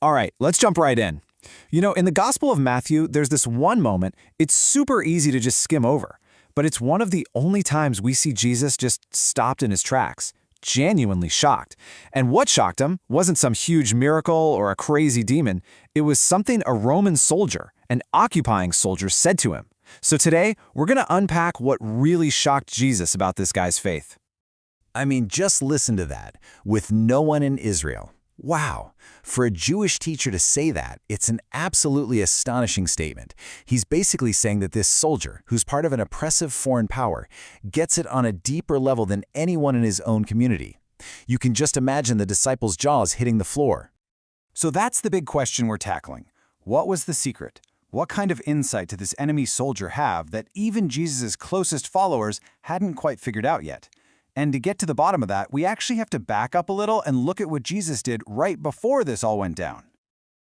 All right, let's jump right in. In the Gospel of Matthew, there's this one moment it's super easy to just skim over, but it's one of the only times we see Jesus just stopped in his tracks, genuinely shocked. And what shocked him wasn't some huge miracle or a crazy demon. It was something a Roman soldier, an occupying soldier, said to him. So today, we're going to unpack what really shocked Jesus about this guy's faith. I mean, just listen to that. With no one in Israel. Wow. For a Jewish teacher to say that, it's an absolutely astonishing statement. He's basically saying that this soldier, who's part of an oppressive foreign power, gets it on a deeper level than anyone in his own community. You can just imagine the disciples' jaws hitting the floor. So that's the big question we're tackling. What was the secret? What kind of insight did this enemy soldier have that even Jesus' closest followers hadn't quite figured out yet? And to get to the bottom of that, we actually have to back up a little and look at what Jesus did right before this all went down.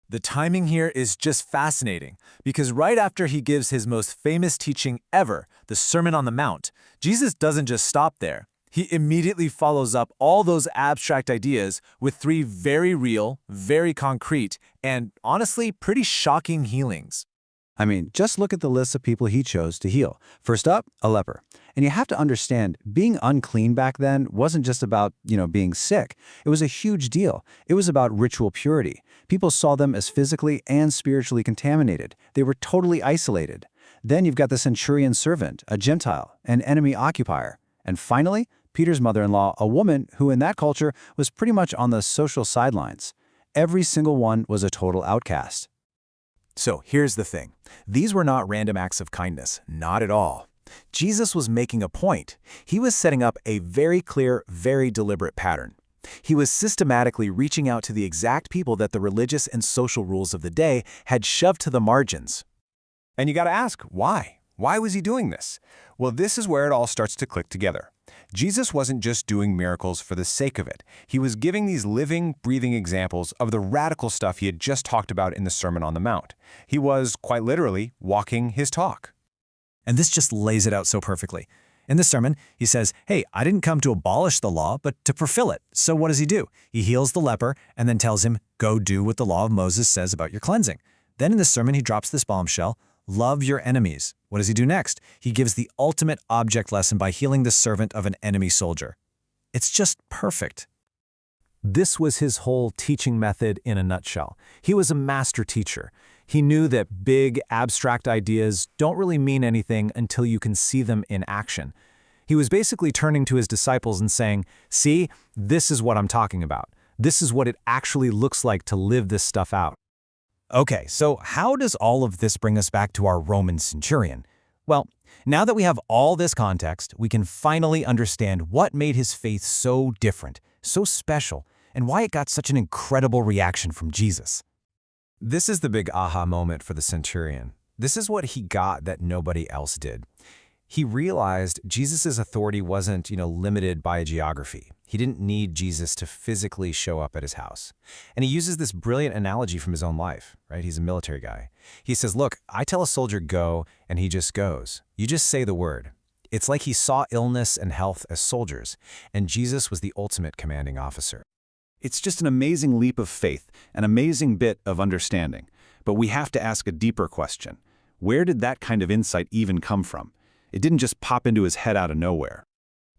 The timing here is just fascinating, because right after he gives his most famous teaching ever, the Sermon on the Mount, Jesus doesn't just stop there. He immediately follows up all those abstract ideas with 3 very real, very concrete, and honestly, pretty shocking healings. I mean, just look at the list of people he chose to heal. First up, a leper. And you have to understand, being unclean back then wasn't just about, being sick. It was a huge deal. It was about ritual purity. People saw them as physically and spiritually contaminated. They were totally isolated. Then you've got the centurion servant, a Gentile, an enemy occupier. And finally, Peter's mother-in-law, a woman who in that culture was pretty much on the social sidelines. Every single one was a total outcast. So here's the thing. These were not random acts of kindness, not at all. Jesus was making a point. He was setting up a very clear, very deliberate pattern. He was systematically reaching out to the exact people that the religious and social rules of the day had shoved to the margins. And you got to ask, why? Why was he doing this? Well, this is where it all starts to click together. Jesus wasn't just doing miracles for the sake of it. He was giving these living, breathing examples of the radical stuff he had just talked about in the Sermon on the Mount. He was, quite literally, walking his talk. And this just lays it out so perfectly. In this sermon, he says, hey, I didn't come to abolish the law, but to fulfill it. So what does he do? He heals the leper and then tells him, go do what the law of Moses says about your cleansing. Then in this sermon, he drops this bombshell, love your enemies. What does he do next? He gives the ultimate object lesson by healing the servant of an enemy soldier. It's just perfect. This was his whole teaching method in a nutshell. He was a master teacher. He knew that big, abstract ideas don't really mean anything until you can see them in action. He was basically turning to his disciples and saying, see, this is what I'm talking about. This is what it actually looks like to live this stuff out. Okay, so how does all of this bring us back to our Roman centurion? Well, now that we have all this context, we can finally understand what made his faith so different, so special, and why it got such an incredible reaction from Jesus. This is the big aha moment for the centurion. This is what he got that nobody else did. He realized Jesus' authority wasn't, limited by geography. He didn't need Jesus to physically show up at his house. And he uses this brilliant analogy from his own life, right? He's a military guy. He says, look, I tell a soldier go, and he just goes. You just say the word. It's like he saw illness and health as soldiers, and Jesus was the ultimate commanding officer. It's just an amazing leap of faith, an amazing bit of understanding. But we have to ask a deeper question. Where did that kind of insight even come from? It didn't just pop into his head out of nowhere.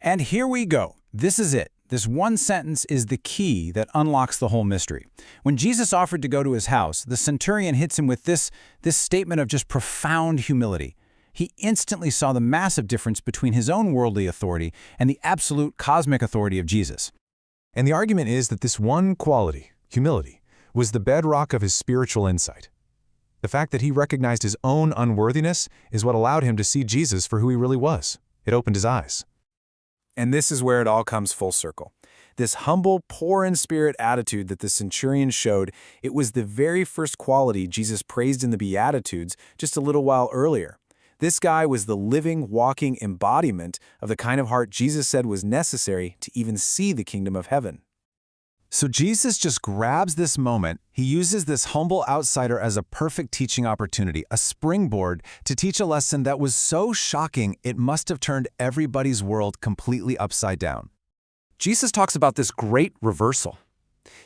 And here we go. This is it. This one sentence is the key that unlocks the whole mystery. When Jesus offered to go to his house, the centurion hits him with this statement of just profound humility. He instantly saw the massive difference between his own worldly authority and the absolute cosmic authority of Jesus. And the argument is that this one quality, humility, was the bedrock of his spiritual insight. The fact that he recognized his own unworthiness is what allowed him to see Jesus for who he really was. It opened his eyes. And this is where it all comes full circle. This humble, poor-in-spirit attitude that the centurion showed, it was the very first quality Jesus praised in the Beatitudes just a little while earlier. This guy was the living, walking embodiment of the kind of heart Jesus said was necessary to even see the kingdom of heaven. So Jesus just grabs this moment. He uses this humble outsider as a perfect teaching opportunity, a springboard to teach a lesson that was so shocking it must have turned everybody's world completely upside down. Jesus talks about this great reversal.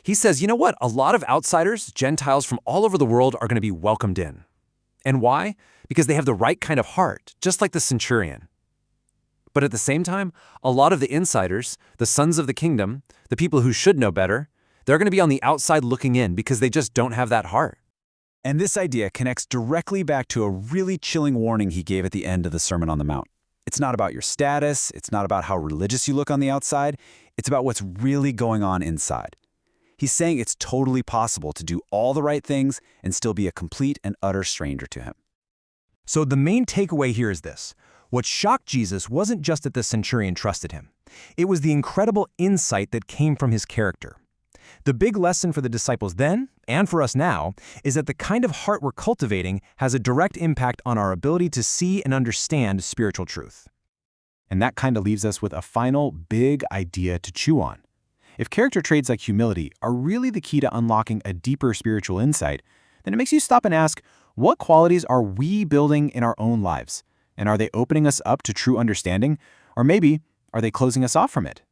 He says, you know what? A lot of outsiders, Gentiles from all over the world, are going to be welcomed in. And why? Because they have the right kind of heart, just like the centurion. But at the same time, a lot of the insiders, the sons of the kingdom, the people who should know better, they're going to be on the outside looking in because they just don't have that heart. And this idea connects directly back to a really chilling warning he gave at the end of the Sermon on the Mount. It's not about your status, it's not about how religious you look on the outside, it's about what's really going on inside. He's saying it's totally possible to do all the right things and still be a complete and utter stranger to him. So the main takeaway here is this. What shocked Jesus wasn't just that the centurion trusted him. It was the incredible insight that came from his character. The big lesson for the disciples then, and for us now, is that the kind of heart we're cultivating has a direct impact on our ability to see and understand spiritual truth. And that kind of leaves us with a final big idea to chew on. If character traits like humility are really the key to unlocking a deeper spiritual insight, then it makes you stop and ask, what qualities are we building in our own lives? And are they opening us up to true understanding? Or maybe, are they closing us off from it?